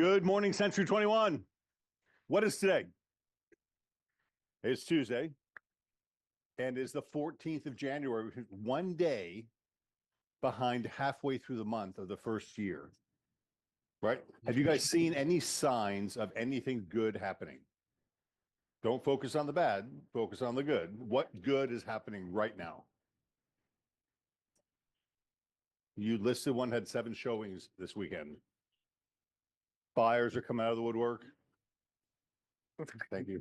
Good morning, Century 21. What is today? It's Tuesday and is the 14th of January, one day behind halfway through the month of the first year, right? Have you guys seen any signs of anything good happening? Don't focus on the bad, focus on the good. What good is happening right now? You listed one had 7 showings this weekend. Buyers are coming out of the woodwork. Thank you.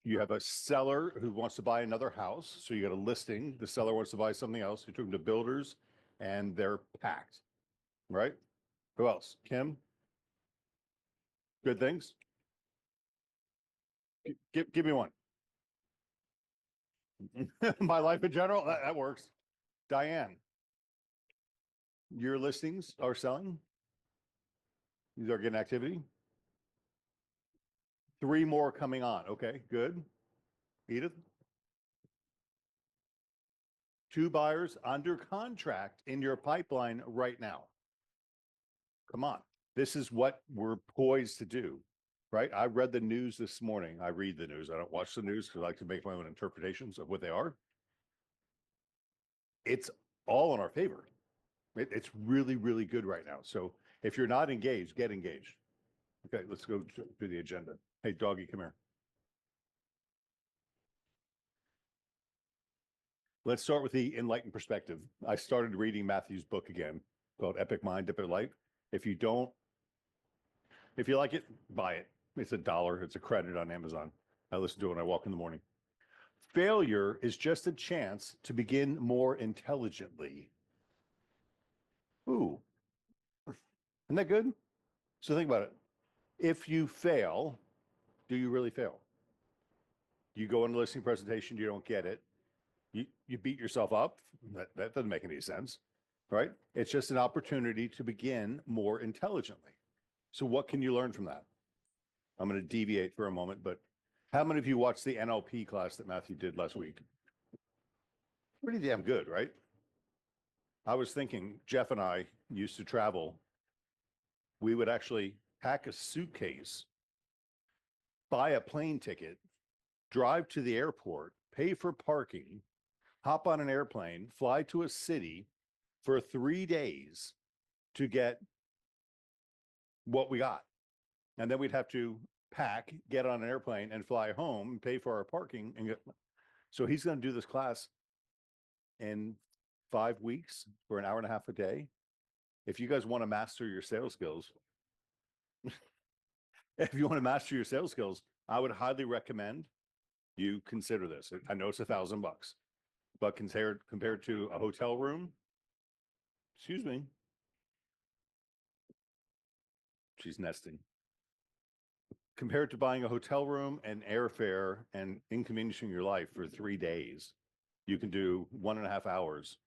You have a seller who wants to buy another house. So you got a listing. The seller wants to buy something else. You took them to builders and they're packed, right? Who else? Kim? Good things? Give me one. My life in general, that works. Diane, your listings are selling? These are getting activity? 3 more coming on. Okay, good. Edith? 2 buyers under contract in your pipeline right now. Come on. This is what we're poised to do, right? I read the news this morning. I read the news. I don't watch the news because I like to make my own interpretations of what they are. It's all in our favor. It's really, really good right now. So if you're not engaged, get engaged. Okay, let's go to the agenda. Hey, doggy, come here. Let's start with the enlightened perspective. I started reading Matthew's book again called Epic Mind, Epic Life. If you like it, buy it. It's $1. It's a credit on Amazon. I listen to it when I walk in the morning. Failure is just a chance to begin more intelligently. Ooh, isn't that good? So think about it. If you fail, do you really fail? You go in a listing presentation, you don't get it. You beat yourself up. That doesn't make any sense, right? It's just an opportunity to begin more intelligently. So what can you learn from that? I'm going to deviate for a moment, but how many of you watched the NLP class that Matthew did last week? Pretty damn good, right? I was thinking, Jeff and I used to travel. We would actually pack a suitcase, buy a plane ticket, drive to the airport, pay for parking, hop on an airplane, fly to a city for 3 days to get what we got. And then we'd have to pack, get on an airplane and fly home, pay for our parking and get. So he's going to do this class in 5 weeks for an hour and a half a day. If you guys want to master your sales skills, I would highly recommend you consider this. I know it's $1,000, but compared to a hotel room, excuse me, she's nesting. Compared to buying a hotel room and airfare and inconveniencing your life for 3 days, you can do 1.5 hours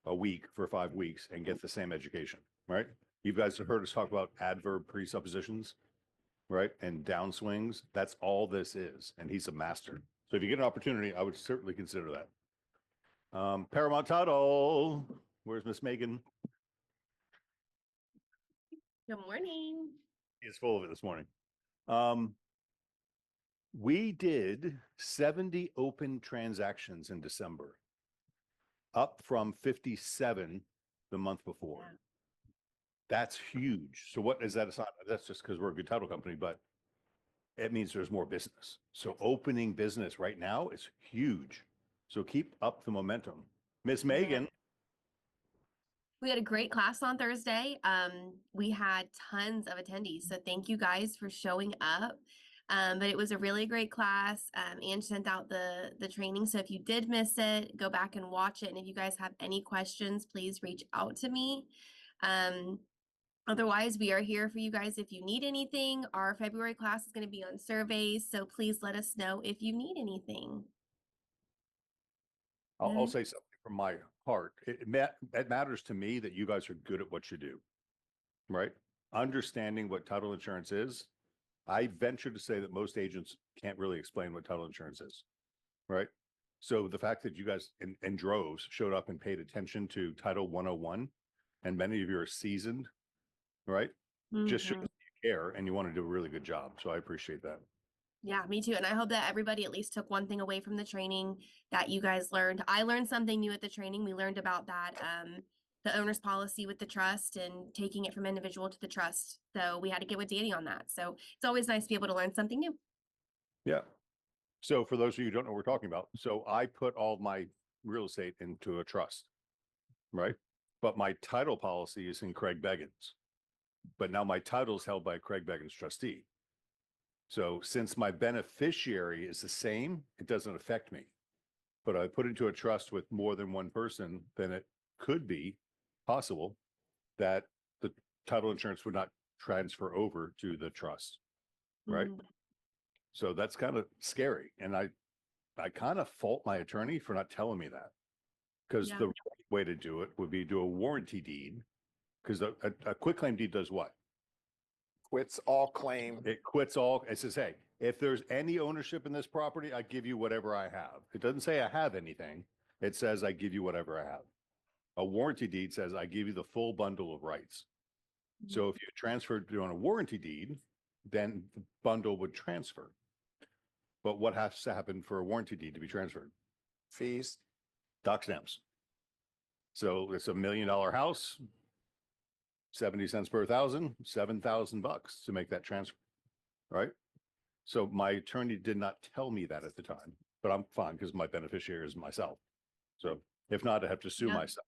a week for 5 weeks and get the same education, right? You guys have heard us talk about adverb presuppositions, right? And downswings. That's all this is. And he's a master. So if you get an opportunity, I would certainly consider that. Paramount Title. Where's Miss Megan? Good morning. He's full of it this morning. We did 70 open transactions in December, up from 57 the month before. Yeah. That's huge. So what is that? That's just because we're a good title company, but it means there's more business. So opening business right now is huge. So keep up the momentum. Miss Megan. We had a great class on Thursday. We had tons of attendees. So thank you guys for showing up. But it was a really great class. Ange sent out the training. So if you did miss it, go back and watch it. And if you guys have any questions, please reach out to me. Otherwise, we are here for you guys if you need anything. Our February class is going to be on surveys. So please let us know if you need anything. I'll say something from my heart. It matters to me that you guys are good at what you do, right? Understanding what title insurance is. I venture to say that most agents can't really explain what title insurance is, right? So the fact that you guys in droves showed up and paid attention to Title 101, and many of you are seasoned, right? Just shows Mhm. you care and you want to do a really good job. So I appreciate that. Yeah, me too. And I hope that everybody at least took one thing away from the training that you guys learned. I learned something new at the training. We learned about that, the owner's policy with the trust and taking it from individual to the trust. So we had to get with Danny on that. So it's always nice to be able to learn something new. Yeah. So for those of you who don't know what we're talking about, so I put all my real estate into a trust, right? But my title policy is in Craig Beggins. But now my title is held by Craig Beggins trustee. So since my beneficiary is the same, it doesn't affect me. But I put into a trust with more than one person, then it could be possible that the title insurance would not transfer over to the trust, right? Mm, So that's kind of scary. And I kind of fault my attorney for not telling me that, because yeah. the right way to do it would be do a warranty deed, because a quitclaim deed does what? Quits all claim. It quits all. It says, hey, if there's any ownership in this property, I give you whatever I have. It doesn't say I have anything. It says I give you whatever I have. A warranty deed says I give you the full bundle of rights. So if you transferred on a warranty deed, then the bundle would transfer. But what has to happen for a warranty deed to be transferred? Fees. Doc stamps. So it's $1 million house, 70 cents per thousand, $7,000 to make that transfer, right? So my attorney did not tell me that at the time, but I'm fine because my beneficiary is myself. So if not, I have to sue Yeah. myself.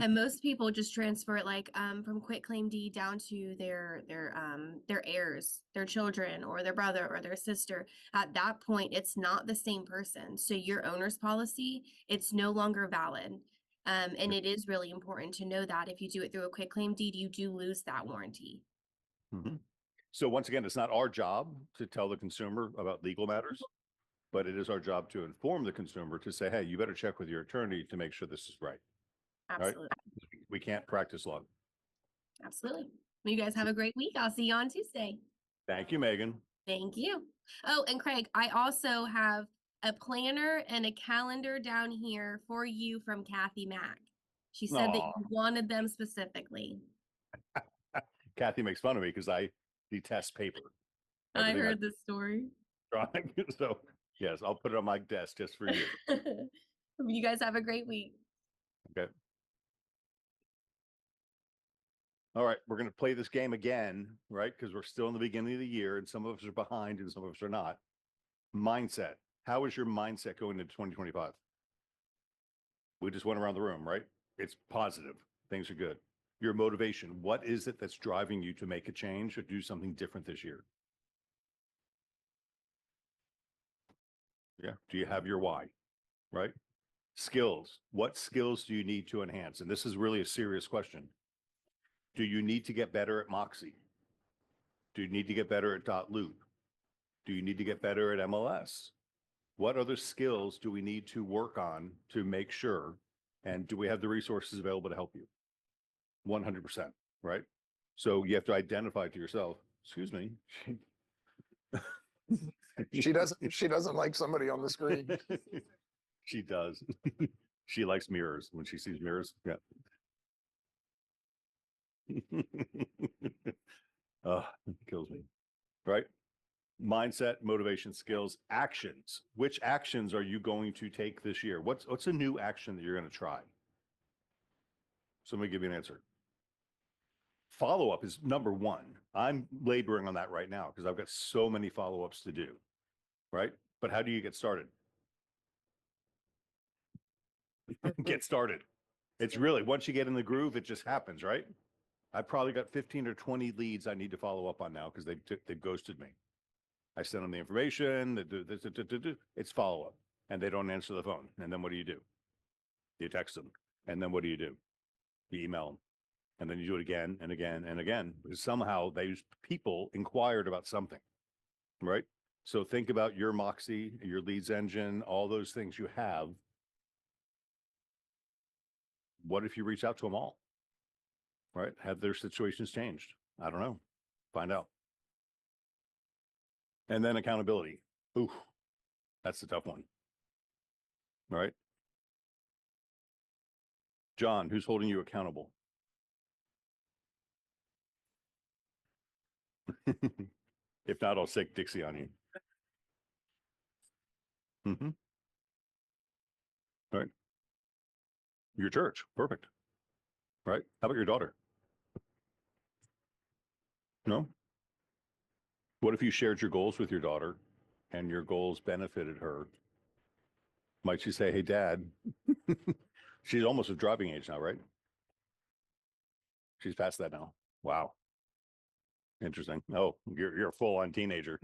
And most people just transfer it like from quitclaim deed down to their heirs, their children or their brother or their sister. At that point, it's not the same person. So your owner's policy, it's no longer valid. And it is really important to know that if you do it through a quitclaim deed, you do lose that warranty. Mhm. So once again, it's not our job to tell the consumer about legal matters, but it is our job to inform the consumer to say, hey, you better check with your attorney to make sure this is right. Absolutely. We can't practice law. Absolutely. Well, you guys have a great week. I'll see you on Tuesday. Thank you, Megan. Thank you. Oh, and Craig, I also have a planner and a calendar down here for you from Kathy Mack. She said that Aw. you wanted them specifically. Kathy makes fun of me because I detest paper. I Everything heard this story. drawing. So yes, I'll put it on my desk just for you. You guys have a great week. Okay. All right, we're going to play this game again, right? Because we're still in the beginning of the year and some of us are behind and some of us are not. Mindset. How is your mindset going into 2025? We just went around the room, right? It's positive. Things are good. Your motivation. What is it that's driving you to make a change or do something different this year? Yeah. Do you have your why? Right? Skills. What skills do you need to enhance? And this is really a serious question. Do you need to get better at Moxi? Do you need to get better at Dotloop? Do you need to get better at MLS? What other skills do we need to work on to make sure? And do we have the resources available to help you? 100%, right? So you have to identify to yourself, excuse me. She doesn't like somebody on the screen. She does. She likes mirrors when she sees mirrors. Yeah. It kills me. Right? Mindset, motivation, skills, actions. Which actions are you going to take this year? What's a new action that you're going to try? Somebody give me an answer. Follow-up is number one. I'm laboring on that right now because I've got so many follow-ups to do, right? But how do you get started? Get started. It's really, once you get in the groove, it just happens, right? I probably got 15 or 20 leads I need to follow up on now because they ghosted me. I send them the information, it's follow-up, and they don't answer the phone. And then what do? You text them. And then what do? You email them. And then you do it again and again and again. Because somehow those people inquired about something, right? So think about your Moxi, your leads engine, all those things you have. What if you reach out to them all, right? Have their situations changed? I don't know. Find out. And then accountability. Ooh, that's the tough one. All right. John, who's holding you accountable? If not, I'll stick Dixie on you. Mm-hmm. All right. Your church. Perfect. Right. How about your daughter? No? What if you shared your goals with your daughter and your goals benefited her? Might she say, hey, Dad, she's almost of driving age now, right? She's past that now. Wow. Interesting. Oh, you're a full on teenager.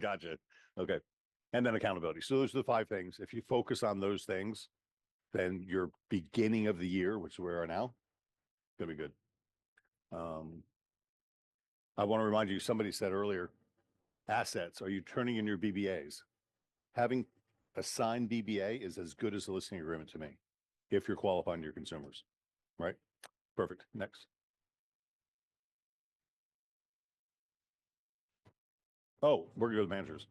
Gotcha. Okay. And then accountability. So those are the 5 things. If you focus on those things, then your beginning of the year, which is where we are now, gonna be good. I want to remind you, somebody said earlier, assets, are you turning in your BBAs? Having a signed BBA is as good as a listening agreement to me, if you're qualifying your consumers, right? Perfect. Next. Oh, we're gonna go to managers.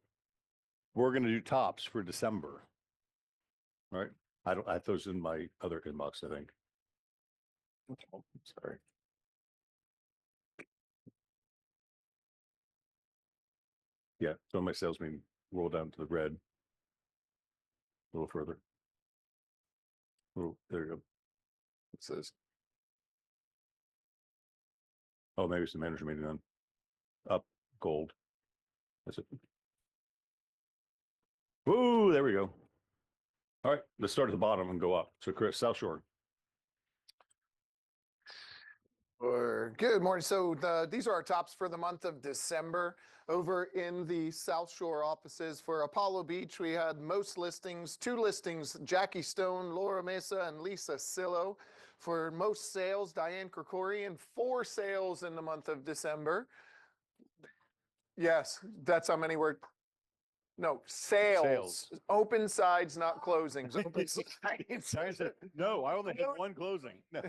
We're gonna do tops for December. Right? I have those in my other inbox, I think. Oh, sorry. Yeah, so my sales meeting roll down to the red. A little further. Oh, there you go. It says, Oh, maybe it's the manager meeting then. Up, gold. That's it. Woo, there we go. All right, let's start at the bottom and go up. So Chris, South Shore. Good morning. So these are our tops for the month of December. Over in the South Shore offices for Apollo Beach, we had most listings, 2 listings, Jackie Stone, Laura Mesa, and Lisa Sillo. For most sales, Diane Krikorian, 4 sales in the month of December. Yes, that's how many were. No, sales. Open sides, not closings. Open sides. No, I only had 1 closing. No.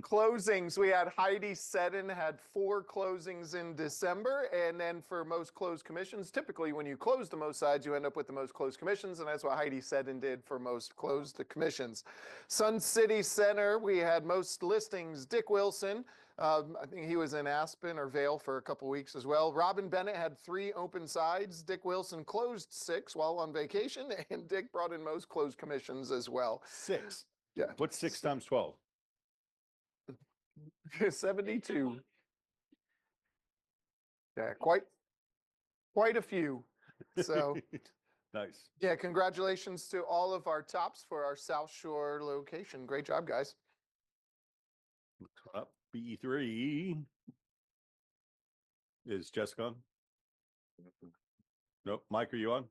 Closings, we had Heidi Seddon had 4 closings in December. And then for most closed commissions, typically when you close the most sides, you end up with the most closed commissions. And that's what Heidi Seddon did for most closed commissions. Sun City Center, we had most listings, Dick Wilson. I think he was in Aspen or Vail for a couple weeks as well. Robin Bennett had 3 open sides. Dick Wilson closed 6 while on vacation, and Dick brought in most closed commissions as well. 6. Yeah. What's 6 times 12? 72. Yeah, quite a few. So nice. yeah, congratulations to all of our tops for our South Shore location. Great job, guys. Up B3. Is Jessica on? Nope. Mike, are you on?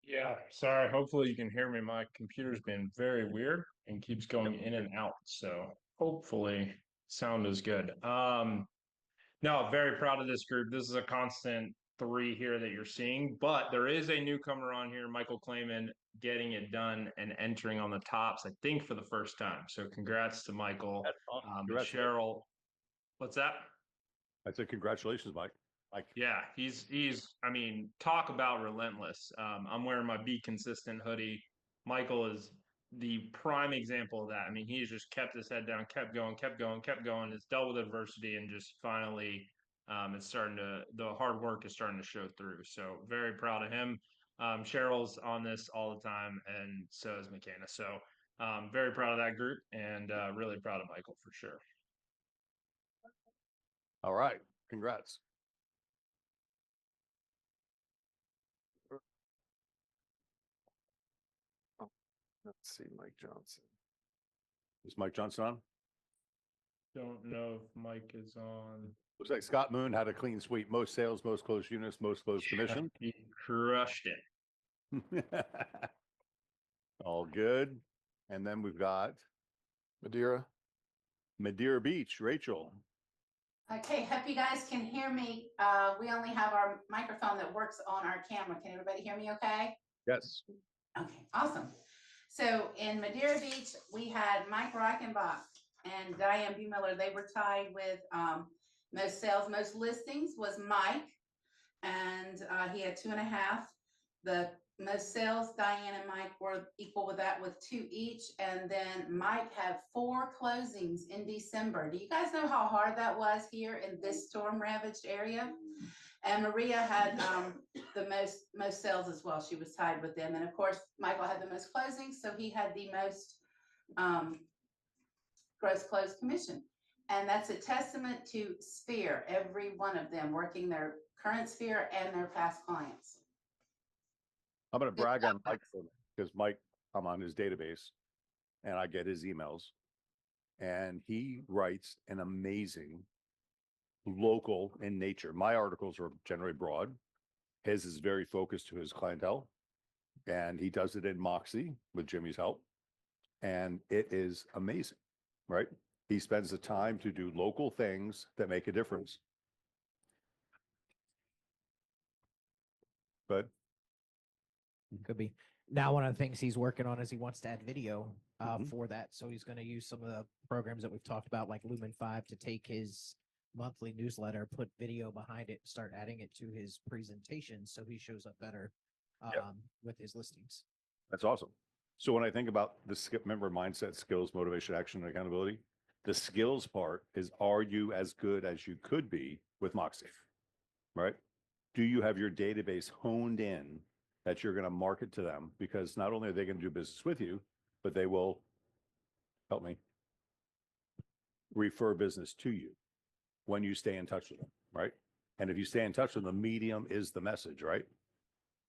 Yeah, sorry. Hopefully you can hear me. My computer's been very weird and keeps going in and out. So hopefully sound is good. No, very proud of this group. This is a constant 3 here that you're seeing, but there is a newcomer on here, Michael Clayman, getting it done and entering on the tops, I think for the first time. So congrats to Michael. Cheryl, what's that? I said congratulations, Mike. Yeah, he's I mean, talk about relentless. I'm wearing my Be Consistent hoodie. Michael is the prime example of that. I mean, he's just kept his head down, kept going, kept going, kept going. It's dealt with adversity and just finally it's starting to, the hard work is starting to show through. So very proud of him. Cheryl's on this all the time, and so is McKenna. So very proud of that group, and really proud of Michael for sure. All right. Congrats. Let's see, Mike Johnson. Is Mike Johnson on? Don't know if Mike is on. Looks like Scott Moon had a clean sweep. Most sales, most closed units, most closed commission. He crushed it. All good. And then we've got Madeira Beach, Rachel. Okay, hope you guys can hear me. We only have our microphone that works on our camera. Can everybody hear me okay? Yes. Okay, awesome. So in Madeira Beach, we had Mike Reichenbach and Diane B. Miller. They were tied with most sales, most listings was Mike, and he had 2.5. The most sales, Diane and Mike were equal with that with 2 each. And then Mike had 4 closings in December. Do you guys know how hard that was here in this storm ravaged area? And Maria had the most sales as well. She was tied with them. And of course, Michael had the most closings, so he had the most gross closed commission. And that's a testament to Sphere, every one of them working their current Sphere and their past clients. I'm going to brag on Mike because Mike, I'm on his database and I get his emails and he writes an amazing local in nature. My articles are generally broad. His is very focused to his clientele and he does it in Moxi with Jimmy's help. And it is amazing, right? He spends the time to do local things that make a difference. But Could be. Now, one of the things he's working on is he wants to add video Mhm. for that. So he's going to use some of the programs that we've talked about, like Lumen 5, to take his monthly newsletter, put video behind it, start adding it to his presentation so he shows up better with his listings. that's awesome. So when I think about the skip member mindset, skills, motivation, action, and accountability, the skills part is, are you as good as you could be with Moxi, right? Do you have your database honed in that you're going to market to them? Because not only are they going to do business with you, but they will, help me, refer business to you when you stay in touch with them, right? And if you stay in touch with them, the medium is the message, right?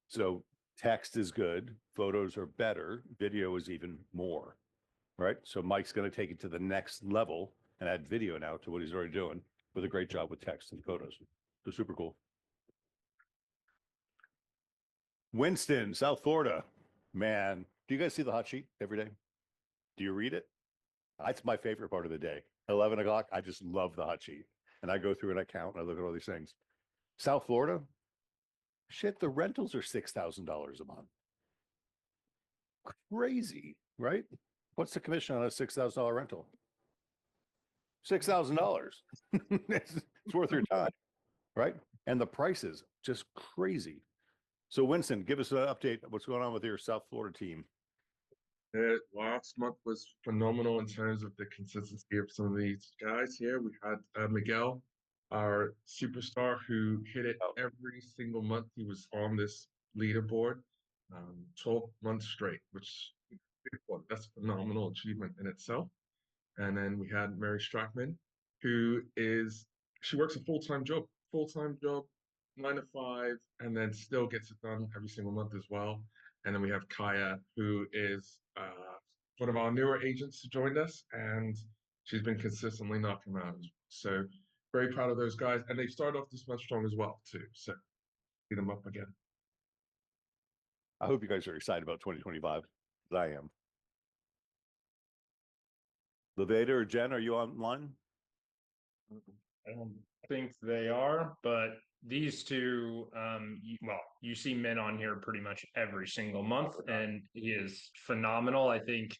So text is good, photos are better, video is even more, right? So Mike's going to take it to the next level and add video now to what he's already doing with a great job with text and photos. So super cool. Winston, South Florida. Man, do you guys see the hot sheet every day? Do you read it? That's my favorite part of the day. 11 o'clock, I just love the hot sheet. And I go through and I count and I look at all these things. South Florida, shit, the rentals are $6,000 a month. Crazy, right? What's the commission on a $6,000 rental? $6,000. It's worth your time, right? And the prices just crazy. So Winston, give us an update. What's going on with your South Florida team? Last month was phenomenal in terms of the consistency of some of these guys here. We had Miguel, our superstar, who hit it every single month. He was on this leaderboard 12 months straight, which that's a phenomenal achievement in itself. And then we had Mary Strackman, she works a full-time job, 9 to 5, and then still gets it done every single month as well. And then we have Kaya, who is one of our newer agents who joined us, and she's been consistently knocking them out. So very proud of those guys. And they started off this month strong as well, too. So see them up again. I hope you guys are excited about 2025, as I am. Levada or Jen, are you online? I don't think they are, but these two, you see Min on here pretty much every single month, and he is phenomenal. I think,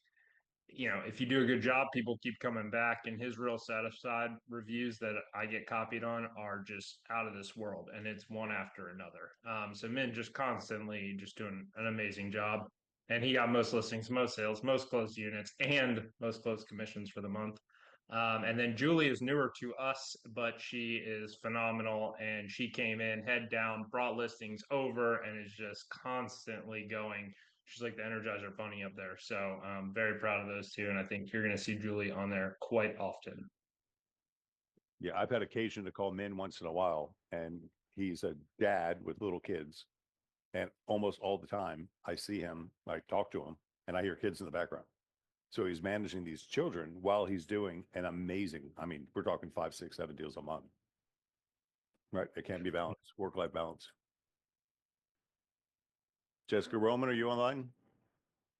if you do a good job, people keep coming back, and his real satisfied reviews that I get copied on are just out of this world, and it's one after another. So Min just constantly just doing an amazing job, and he got most listings, most sales, most closed units, and most closed commissions for the month. And then Julie is newer to us, but she is phenomenal. And she came in head down, brought listings over, and is just constantly going. She's like the Energizer Bunny up there. So I'm very proud of those two. And I think you're going to see Julie on there quite often. Yeah, I've had occasion to call Min once in a while, and he's a dad with little kids. And almost all the time I see him, I talk to him, and I hear kids in the background. So he's managing these children while he's doing an amazing, we're talking 5, 6, 7 deals a month, right? It can be balanced, work-life balance. Jessica Roman, are you online?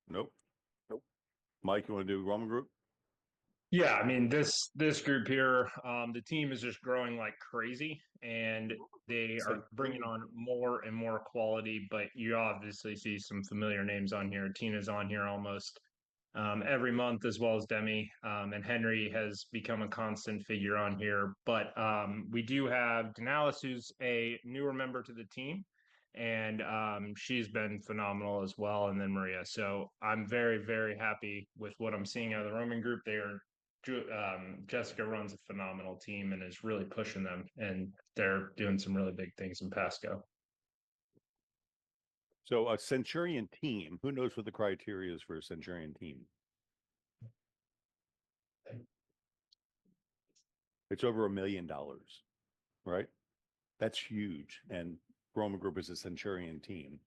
Nope. Mike, you want to do Roman Group? Yeah, this group here, the team is just growing like crazy, and they are bringing on more and more quality. But you obviously see some familiar names on here. Tina's on here almost every month, as well as Demi, and Henry has become a constant figure on here. But we do have Denalis, who's a newer member to the team, and she's been phenomenal as well. And then Maria. So I'm very, very happy with what I'm seeing out of the Roman group. Jessica runs a phenomenal team and is really pushing them, and they're doing some really big things in Pasco. So a Centurion team, who knows what the criteria is for a Centurion team? It's over $1 million, right? That's huge. And Roman Group is a Centurion team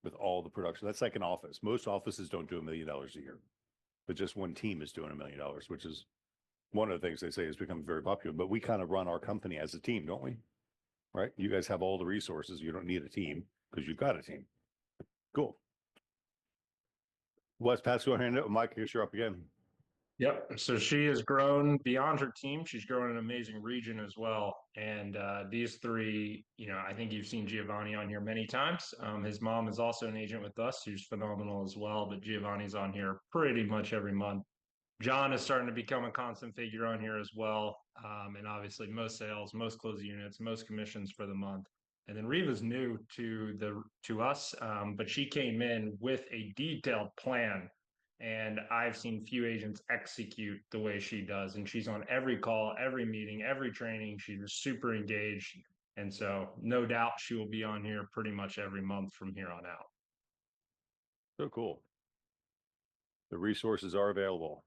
with all the production. That's like an office. Most offices don't do $1 million a year, but just one team is doing $1 million, which is one of the things they say has become very popular. But we kind of run our company as a team, don't we? Right? You guys have all the resources. You don't need a team because you've got a team. Cool. West Pasco hand it. Mike, I guess you're up again. Yep. So she has grown beyond her team. She's grown an amazing region as well. And these three, I think you've seen Giovanni on here many times. His mom is also an agent with us, who's phenomenal as well. But Giovanni's on here pretty much every month. John is starting to become a constant figure on here as well. And obviously most sales, most closed units, most commissions for the month. And then Reva's new to us, but she came in with a detailed plan. And I've seen few agents execute the way she does. And she's on every call, every meeting, every training. She's super engaged. And so no doubt she will be on here pretty much every month from here on out. So cool. The resources are available.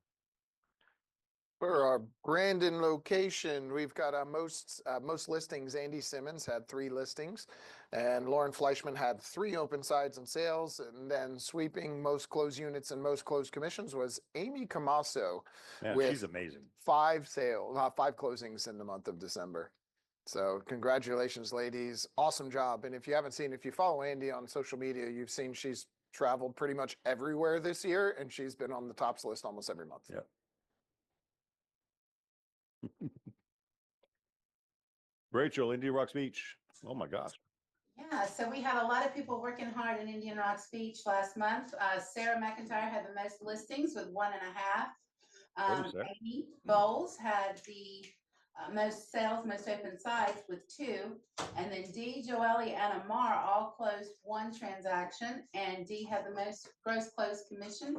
For our Brandon location, we've got our most listings. Andy Simmons had 3 listings, and Lauren Fleischman had 3 open sides and sales. And then sweeping most closed units and most closed commissions was Amy Camasso Yeah, with she's amazing. 5 closings in the month of December. So congratulations, ladies. Awesome job. And if you follow Andy on social media, you've seen she's traveled pretty much everywhere this year, and she's been on the tops list almost every month. Yeah. Rachel, Indian Rocks Beach. Oh my gosh. Yeah, so we had a lot of people working hard in Indian Rocks Beach last month. Sarah McIntyre had the most listings with 1.5. Amy Bowles had the most sales, most open sides with 2. And then Dee, Joelle, and Amar all closed 1 transaction. And Dee had the most gross closed commission.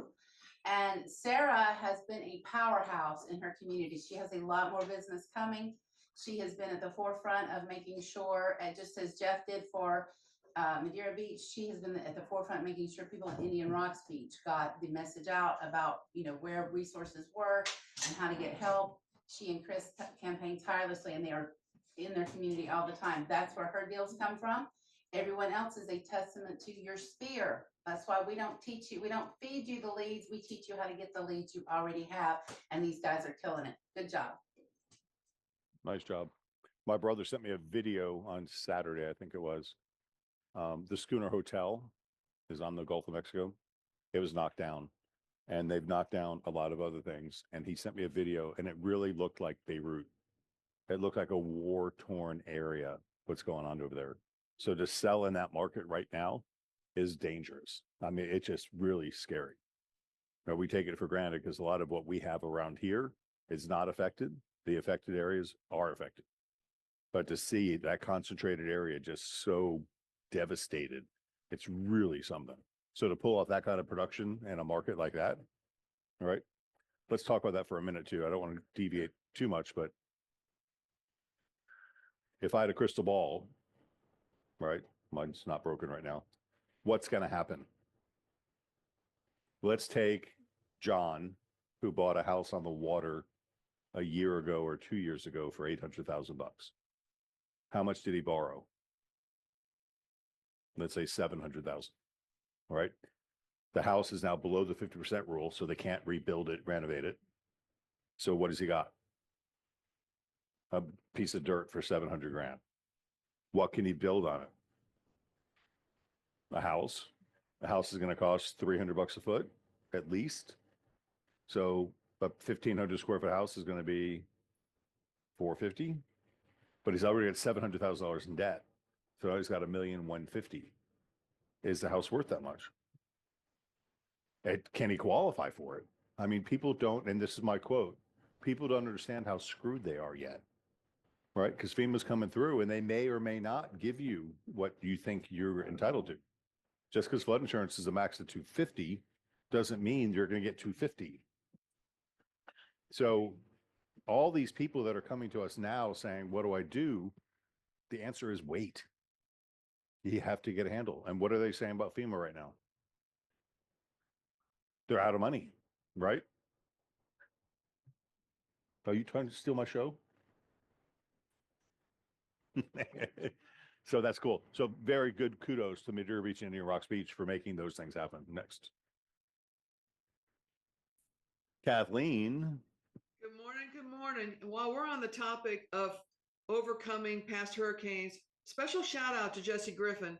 And Sarah has been a powerhouse in her community. She has a lot more business coming. She has been at the forefront of making sure, and just as Jeff did for Madeira Beach, she has been at the forefront making sure people in Indian Rocks Beach got the message out about, where resources were and how to get help. She and Chris campaign tirelessly, and they are in their community all the time. That's where her deals come from. Everyone else is a testament to your sphere. That's why we don't teach you, we don't feed you the leads. We teach you how to get the leads you already have. And these guys are killing it. Good job. Nice job. My brother sent me a video on Saturday, I think it was. The Schooner Hotel is on the Gulf of Mexico. It was knocked down, and they've knocked down a lot of other things. And he sent me a video, and it really looked like Beirut. It looked like a war-torn area, what's going on over there. So to sell in that market right now is dangerous. I mean, it's just really scary. But we take it for granted because a lot of what we have around here is not affected. The affected areas are affected. But to see that concentrated area just so devastated, it's really something. So to pull off that kind of production in a market like that, all right, let's talk about that for a minute too. I don't want to deviate too much, but if I had a crystal ball, right, mine's not broken right now, what's going to happen? Let's take John, who bought a house on the water a year ago or 2 years ago for $800,000. How much did he borrow? Let's say 700,000. All right. The house is now below the 50% rule, so they can't rebuild it, renovate it. So what has he got? A piece of dirt for 700 grand. What can he build on it? A house. A house is going to cost 300 bucks a foot at least. So a 1,500 square foot house is going to be 450, but he's already got $700,000 in debt. So now he's got $1,150,000. Is the house worth that much? Can he qualify for it? I mean, people don't, and this is my quote, people don't understand how screwed they are yet. right? Because FEMA's coming through and they may or may not give you what you think you're entitled to. Just because flood insurance is a max of 250 doesn't mean you're going to get 250. So all these people that are coming to us now saying, what do I do? The answer is wait. You have to get a handle. And what are they saying about FEMA right now? They're out of money, right? Are you trying to steal my show? So that's cool. So very good kudos to Madeira Beach and Indian Rocks Beach for making those things happen. Next. Kathleen. Good morning. Good morning. And while we're on the topic of overcoming past hurricanes, special shout out to Jesse Griffin.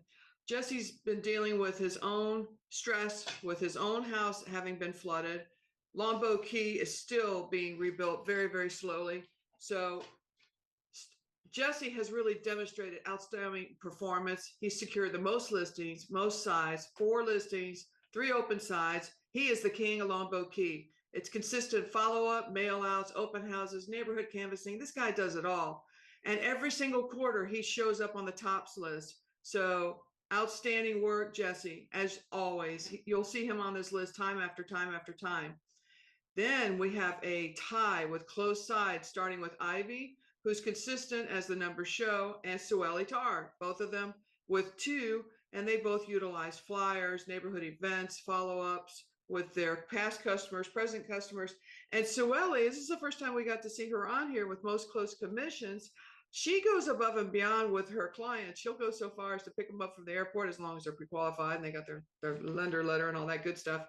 Jesse's been dealing with his own stress with his own house having been flooded. Longboat Key is still being rebuilt very, very slowly. So Jesse has really demonstrated outstanding performance. He secured the most listings, most sides, 4 listings, 3 open sides. He is the king of Longboat Key. It's consistent follow-up, mail-outs, open houses, neighborhood canvassing. This guy does it all. And every single quarter, he shows up on the tops list. So outstanding work, Jesse, as always. You'll see him on this list time after time after time. Then we have a tie with close sides, starting with Ivy, who's consistent as the numbers show, and Sueli Tar, both of them with 2, and they both utilize flyers, neighborhood events, follow-ups with their past customers, present customers. And Sueli, this is the first time we got to see her on here with most closed commissions. She goes above and beyond with her clients. She'll go so far as to pick them up from the airport as long as they're pre-qualified and they got their lender letter and all that good stuff.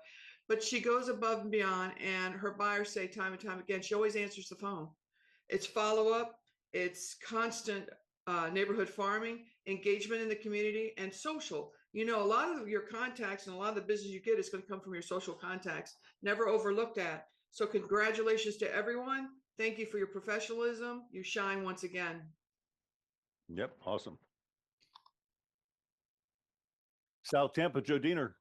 But she goes above and beyond, and her buyers say time and time again, she always answers the phone. It's follow-up, it's constant neighborhood farming, engagement in the community, and social. You know, a lot of your contacts and a lot of the business you get is going to come from your social contacts. Never overlooked that. So congratulations to everyone. Thank you for your professionalism. You shine once again. Yep. Awesome. South Tampa, Joe Diener.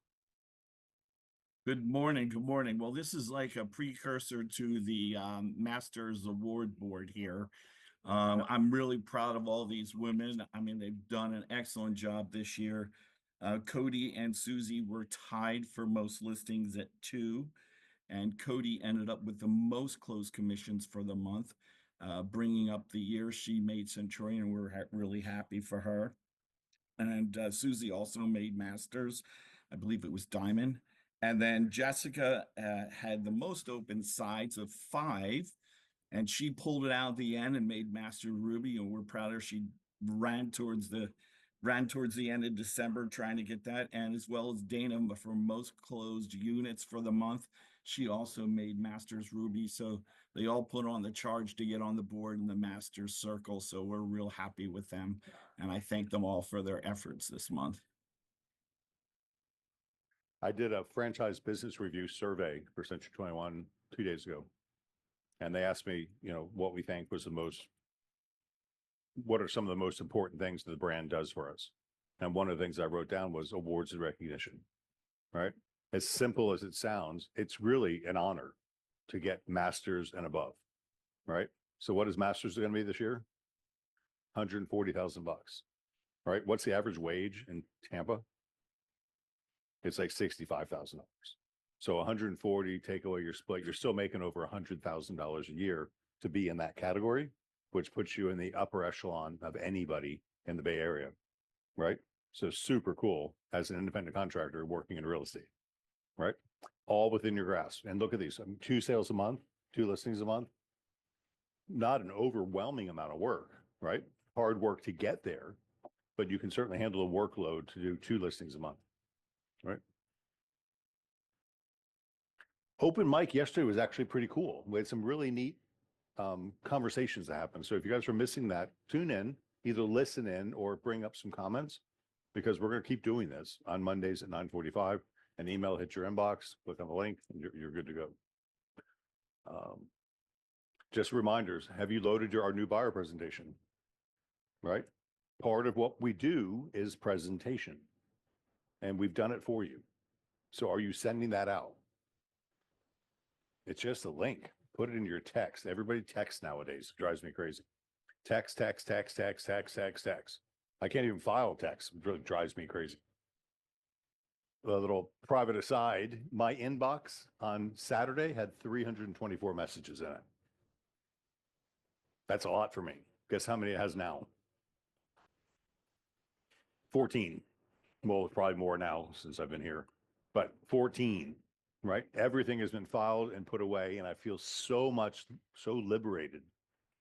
Good morning. Good morning. Well, this is like a precursor to the Masters Award Board here. I'm really proud of all these women. I mean, they've done an excellent job this year. Cody and Susie were tied for most listings at 2, and Cody ended up with the most closed commissions for the month, bringing up the year she made Centurion. We're really happy for her. And Susie also made Masters. I believe it was Diamond. And then Jessica had the most open sides of 5, and she pulled it out at the end and made Master Ruby, and we're proud of her. She ran towards the end of December trying to get that, and as well as Dana for most closed units for the month. She also made Masters Ruby, so they all put on the charge to get on the board in the Masters Circle, so we're real happy with them, and I thank them all for their efforts this month. I did a franchise business review survey for Century 21 2 days ago. And they asked me, you know, what we think was what are some of the most important things that the brand does for us? And one of the things I wrote down was awards and recognition, right? As simple as it sounds, it's really an honor to get Masters and above, right? So what is Masters going to be this year? $140,000, right? What's the average wage in Tampa? It's like $65,000. So 140, take away your split, you're still making over $100,000 a year to be in that category, which puts you in the upper echelon of anybody in the Bay Area, right? So super cool as an independent contractor working in real estate, right? All within your grasp. And look at these, 2 sales a month, 2 listings a month. Not an overwhelming amount of work, right? Hard work to get there, but you can certainly handle the workload to do 2 listings a month, right? Open mic yesterday was actually pretty cool. We had some really neat conversations that happened. So if you guys are missing that, tune in, either listen in or bring up some comments, because we're going to keep doing this on Mondays at 9:45. An email hits your inbox, click on the link, and you're good to go. Just reminders, have you loaded our new buyer presentation? Right? Part of what we do is presentation, and we've done it for you. So are you sending that out? It's just a link. Put it in your text. Everybody texts nowadays. It drives me crazy. Text, text, text, text, text, text, text. I can't even file text. It really drives me crazy. A little private aside, my inbox on Saturday had 324 messages in it. That's a lot for me. Guess how many it has now? 14. Well, it's probably more now since I've been here, but 14, right? Everything has been filed and put away, and I feel so liberated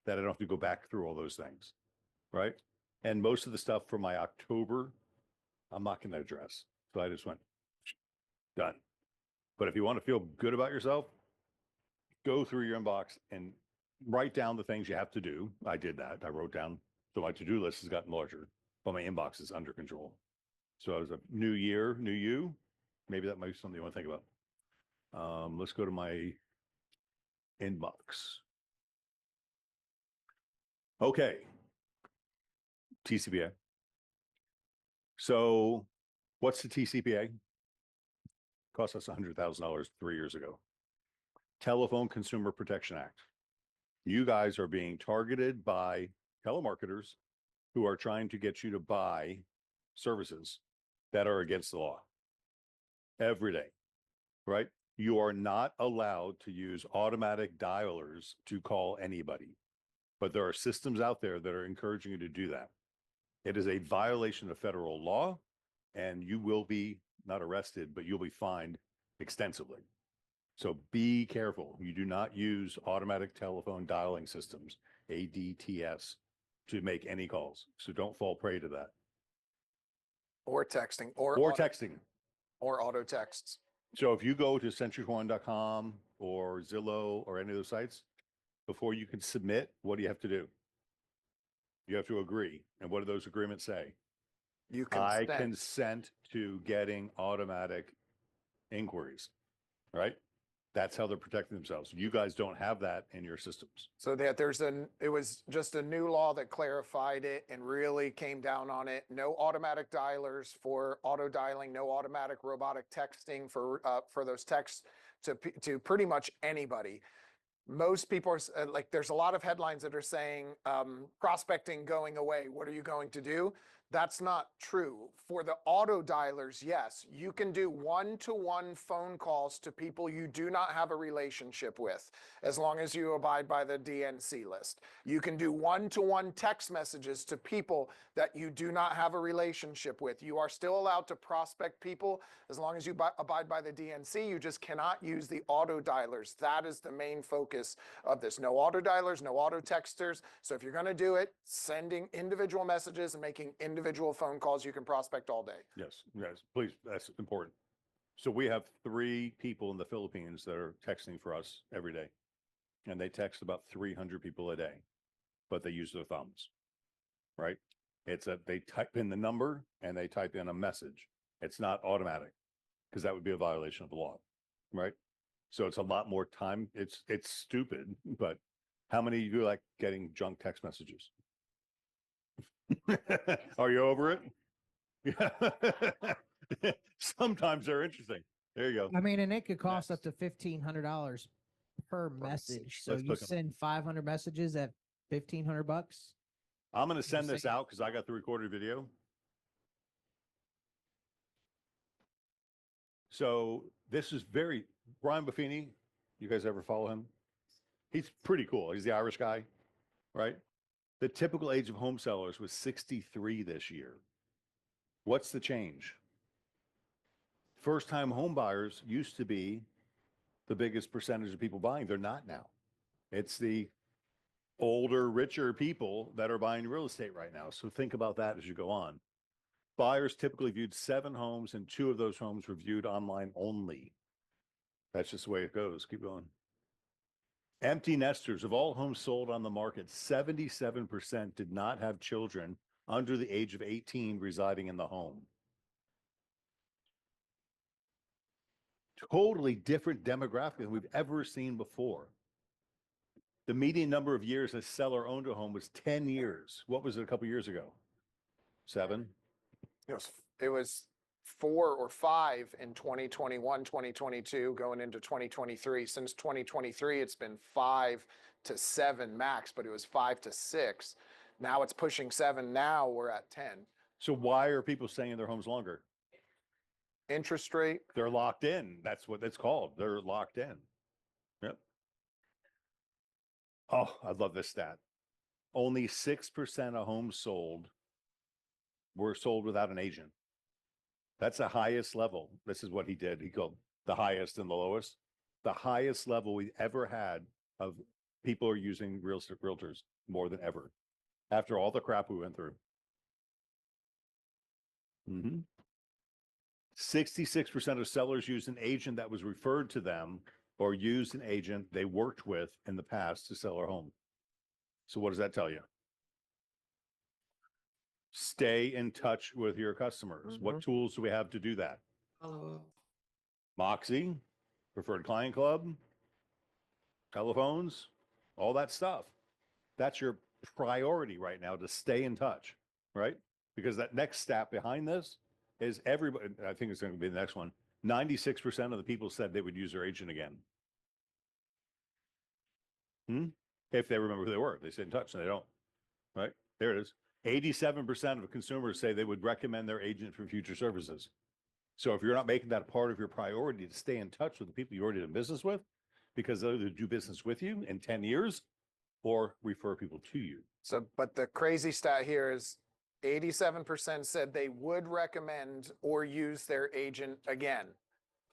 that I don't have to go back through all those things, right? And most of the stuff from my October, I'm not going to address. So I just went, done. But if you want to feel good about yourself, go through your inbox and write down the things you have to do. I did that. I wrote down, so my to-do list has gotten larger, but my inbox is under control. So as a new year, new you, maybe that might be something you want to think about. Let's go to my inbox. Okay. TCPA. So what's the TCPA? Cost us $100,000 3 years ago. Telephone Consumer Protection Act. You guys are being targeted by telemarketers who are trying to get you to buy services that are against the law every day, right? You are not allowed to use automatic dialers to call anybody, but there are systems out there that are encouraging you to do that. It is a violation of federal law, and you will be not arrested, but you'll be fined extensively. So be careful. You do not use automatic telephone dialing systems, ADTS, to make any calls. So don't fall prey to that. Or texting, or texting. or auto texts. So if you go to centuryone.com or Zillow or any of those sites, before you can submit, what do you have to do? You have to agree. And what do those agreements say? You I consent. consent to getting automatic inquiries, right? That's how they're protecting themselves. You guys don't have that in your systems. So that it was just a new law that clarified it and really came down on it. No automatic dialers for auto dialing, no automatic robotic texting for those texts to pretty much anybody. Most people are like, there's a lot of headlines that are saying prospecting going away. What are you going to do? That's not true. For the auto dialers, yes, you can do one-to-one phone calls to people you do not have a relationship with, as long as you abide by the DNC list. You can do one-to-one text messages to people that you do not have a relationship with. You are still allowed to prospect people as long as you abide by the DNC. You just cannot use the auto dialers. That is the main focus of this. No auto dialers, no auto texters. So if you're going to do it, sending individual messages and making individual phone calls, you can prospect all day. Yes, please. That's important. So we have 3 people in the Philippines that are texting for us every day, and they text about 300 people a day, but they use their thumbs, right? They type in the number and they type in a message. It's not automatic, because that would be a violation of the law, right? So it's a lot more time. It's stupid, but how many of you like getting junk text messages? Are you over it? Yeah. Sometimes they're interesting. There you go. I mean, and it could cost up to $1,500 per message. So Let's you click on it. send 500 messages at $1,500. I'm going to send Just this out because I got the recorded video. So this is Brian Buffini. You guys ever follow him? He's pretty cool. He's the Irish guy, right? The typical age of home sellers was 63 this year. What's the change? First-time home buyers used to be the biggest percentage of people buying. They're not now. It's the older, richer people that are buying real estate right now. So think about that as you go on. Buyers typically viewed 7 homes, and 2 of those homes were viewed online only. That's just the way it goes. Keep going. Empty nesters. Of all homes sold on the market, 77% did not have children under the age of 18 residing in the home. Totally different demographic than we've ever seen before. The median number of years a seller owned a home was 10 years. What was it a couple years ago? 7? It was 4 or 5 in 2021, 2022, going into 2023. Since 2023, it's been 5 to 7 max, but it was 5 to 6. Now it's pushing 7. Now we're at 10. So why are people staying in their homes longer? Interest rate. They're locked in. That's what it's called. They're locked in. Yep. Oh, I love this stat. Only 6% of homes sold were sold without an agent. That's the highest level. This is what he did. He called the highest and the lowest. The highest level we ever had of people are using real estate realtors more than ever after all the crap we went through. 66% of sellers used an agent that was referred to them or used an agent they worked with in the past to sell their home. So what does that tell you? Stay in touch with your customers. What tools do we have to do that? Follow up. Moxi, Preferred Client Club, telephones, all that stuff. That's your priority right now, to stay in touch, right? Because that next step behind this is everybody, I think it's going to be the next one. 96% of the people said they would use their agent again. If they remember who they were. They stay in touch and they don't, right? There it is. 87% of consumers say they would recommend their agent for future services. So if you're not making that a part of your priority to stay in touch with the people you already done business with, because they'll either do business with you in 10 years or refer people to you. So, but the crazy stat here is 87% said they would recommend or use their agent again.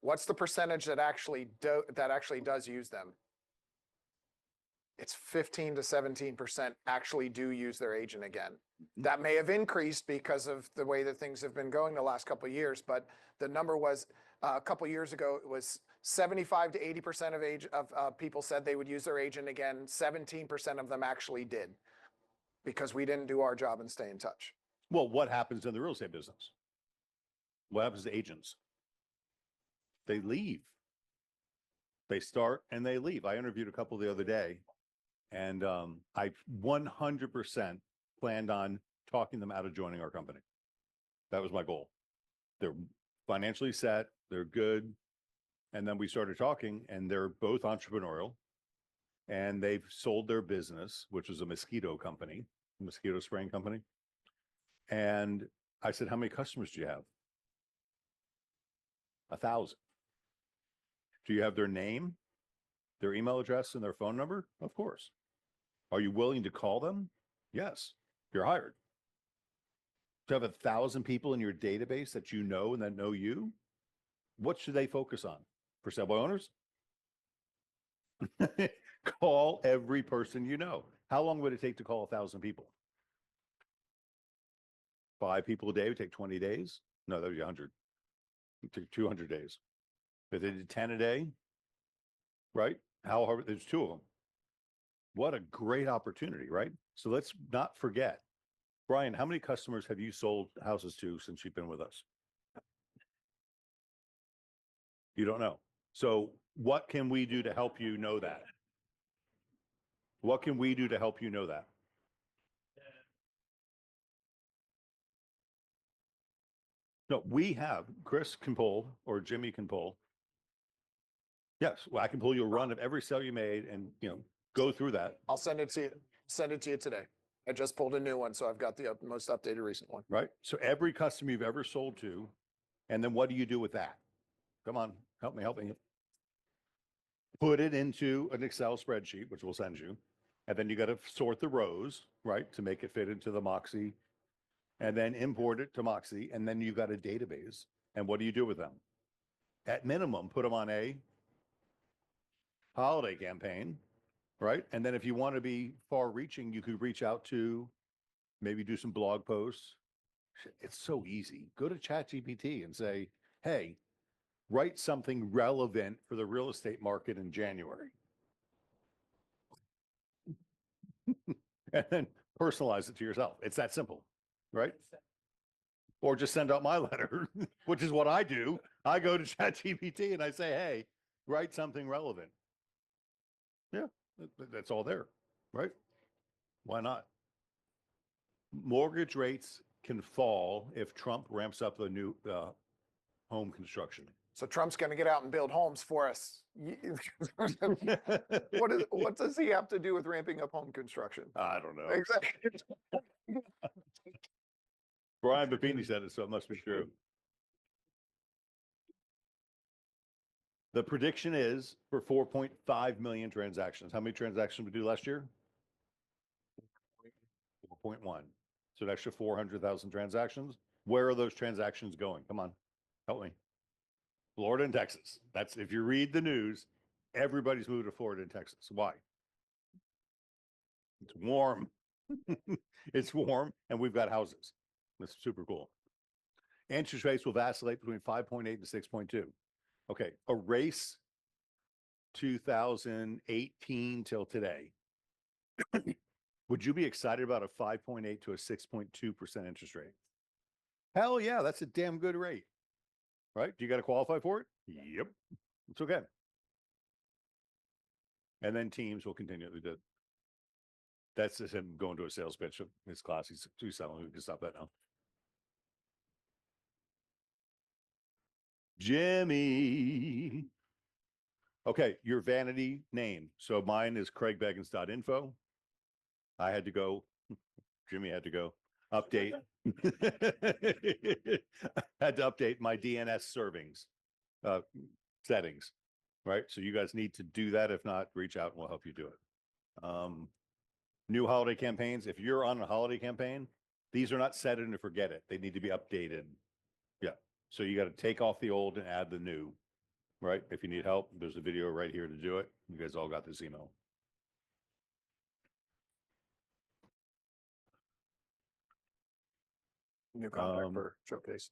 What's the percentage that actually does use them? It's 15 to 17% actually do use their agent again. That may have increased because of the way that things have been going the last couple of years, but the number was a couple of years ago, it was 75 to 80% of people said they would use their agent again. 17% of them actually did, because we didn't do our job and stay in touch. Well, what happens in the real estate business? What happens to agents? They leave. They start and they leave. I interviewed a couple the other day, and I 100% planned on talking them out of joining our company. That was my goal. They're financially set, they're good. And then we started talking, and they're both entrepreneurial, and they've sold their business, which was a mosquito company, a mosquito spraying company. And I said, how many customers do you have? 1,000. Do you have their name, their email address, and their phone number? Of course. Are you willing to call them? Yes. You're hired. To have 1,000 people in your database that you know and that know you, what should they focus on? For sale by owners? Call every person you know. How long would it take to call 1,000 people? 5 people a day would take 20 days. No, that would be 100. It took 200 days. If they did 10 a day, right? How hard? There's 2 of them. What a great opportunity, right? So let's not forget. Brian, how many customers have you sold houses to since you've been with us? You don't know. So what can we do to help you know that? What can we do to help you know that? No, we have, Chris can pull, or Jimmy can pull. Yes, well, I can pull you a run of every sale you made and, go through that. I'll send it to you today. I just pulled a new one, so I've got the most updated recent one. Right. So every customer you've ever sold to, and then what do you do with that? Come on, help me. Put it into an Excel spreadsheet, which we'll send you. And then you got to sort the rows, right, to make it fit into the Moxi, and then import it to Moxi. And then you've got a database. And what do you do with them? At minimum, put them on a holiday campaign, right? And then if you want to be far reaching, you could reach out to, maybe do some blog posts. It's so easy. Go to ChatGPT and say, hey, write something relevant for the real estate market in January. And then personalize it to yourself. It's that simple, right? Or just send out my letter, which is what I do. I go to ChatGPT and I say, hey, write something relevant. Yeah, that's all there, right? Why not? Mortgage rates can fall if Trump ramps up the new home construction. So Trump's going to get out and build homes for us. What does he have to do with ramping up home construction? I don't know. Exactly. Brian Buffini said it, so it must be true. The prediction is for 4.5 million transactions. How many transactions we do last year? 4.1. So an extra 400,000 transactions. Where are those transactions going? Come on, help me. Florida and Texas. That's, if you read the news, everybody's moved to Florida and Texas. Why? It's warm. It's warm, and we've got houses. That's super cool. Interest rates will vacillate between 5.8 and 6.2. Okay, erase 2018 till today. Would you be excited about a 5.8 to a 6.2% interest rate? Hell yeah, that's a damn good rate, right? Do you got to qualify for it? Yep, it's okay. And then teams will continually do. That's just him going to a sales pitch of his class. He's too selling. We can stop that now. Jimmy. Okay, your vanity name. So mine is craigbeggins.info. I had to go. Jimmy had to go update. Had to update my DNS settings, right? So you guys need to do that. If not, reach out and we'll help you do it. New holiday campaigns. If you're on a holiday campaign, these are not set in to forget it. They need to be updated. Yeah. So you got to take off the old and add the new, right? If you need help, there's a video right here to do it. You guys all got this email. New contact for Showcase.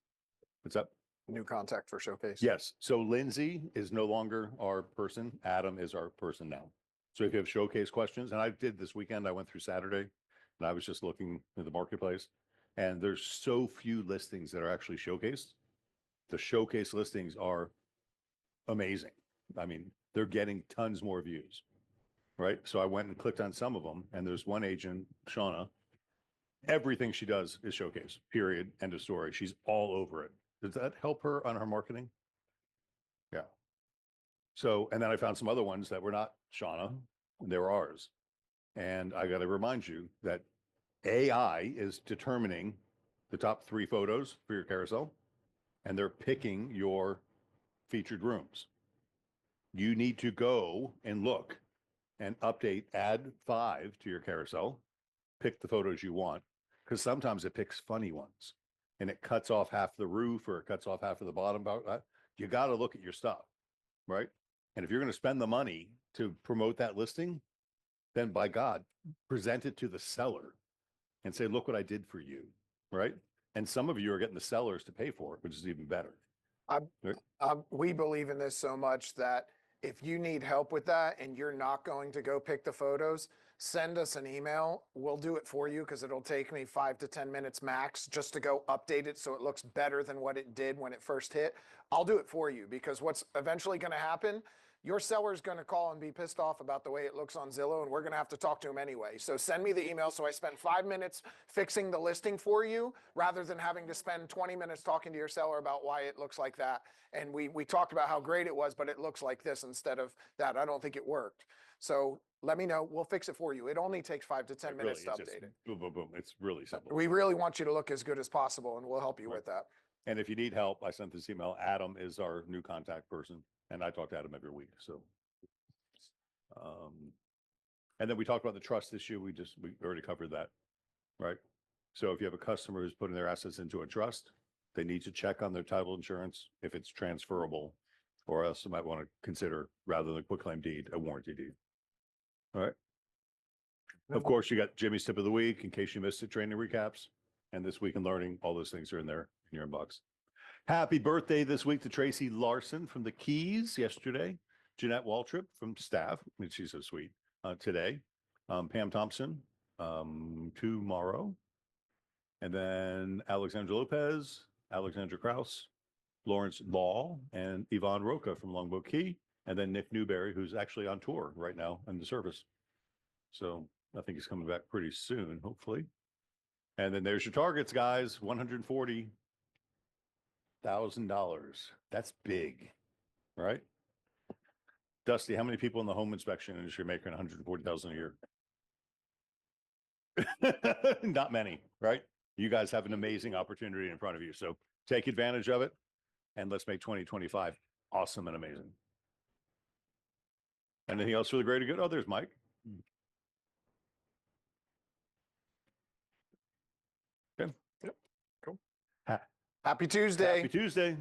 What's up? New contact for Showcase. Yes. So Lindsay is no longer our person. Adam is our person now. So if you have Showcase questions, and I did this weekend, I went through Saturday and I was just looking at the marketplace, and there's so few listings that are actually showcased. The Showcase listings are amazing. I mean, they're getting tons more views, right? So I went and clicked on some of them, and there's one agent, Shauna, everything she does is Showcase, period, end of story. She's all over it. Does that help her on her marketing? Yeah. So, and then I found some other ones that were not Shauna, they were ours. And I got to remind you that AI is determining the top 3 photos for your carousel, and they're picking your featured rooms. You need to go and look and update, add 5 to your carousel, pick the photos you want, because sometimes it picks funny ones and it cuts off half the roof or it cuts off half of the bottom. You got to look at your stuff, right? And if you're going to spend the money to promote that listing, then by God, present it to the seller and say, look what I did for you, right? And some of you are getting the sellers to pay for it, which is even better. We believe in this so much that if you need help with that and you're not going to go pick the photos, send us an email. We'll do it for you because it'll take me 5 to 10 minutes max just to go update it so it looks better than what it did when it first hit. I'll do it for you because what's eventually going to happen, your seller's going to call and be pissed off about the way it looks on Zillow, and we're going to have to talk to him anyway. So send me the email so I spend 5 minutes fixing the listing for you rather than having to spend 20 minutes talking to your seller about why it looks like that. And we talked about how great it was, but it looks like this instead of that. I don't think it worked. So let me know. We'll fix it for you. It only takes 5 to 10 minutes to update it. Boom, boom, boom. It's really simple. We really want you to look as good as possible, and we'll help you with that. And if you need help, I sent this email. Adam is our new contact person, and I talk to Adam every week. So, and then we talked about the trust issue. We already covered that, right? So if you have a customer who's putting their assets into a trust, they need to check on their title insurance if it's transferable, or else you might want to consider, rather than quitclaim deed, a warranty deed. All right. Of course, you got Jimmy's tip of the week in case you missed it, training recaps, and this week in learning. All those things are in there in your inbox. Happy birthday this week to Tracy Larson from the Keys yesterday. Jeanette Waltrip from staff, I mean, she's so sweet, today. Pam Thompson tomorrow. And then Alexandra Lopez, Alexandra Krause, Lawrence Law, and Yvonne Roca from Longboat Key. And then Nick Newberry, who's actually on tour right now in the service. So I think he's coming back pretty soon, hopefully. And then there's your targets, guys, 140. $100,000. That's big, right? Dusty, how many people in the home inspection industry are making 140,000 a year? Not many, right? You guys have an amazing opportunity in front of you. So take advantage of it and let's make 2025 awesome and amazing. Anything else for the greater good? Oh, there's Mike. Good. Happy Tuesday. Happy Tuesday.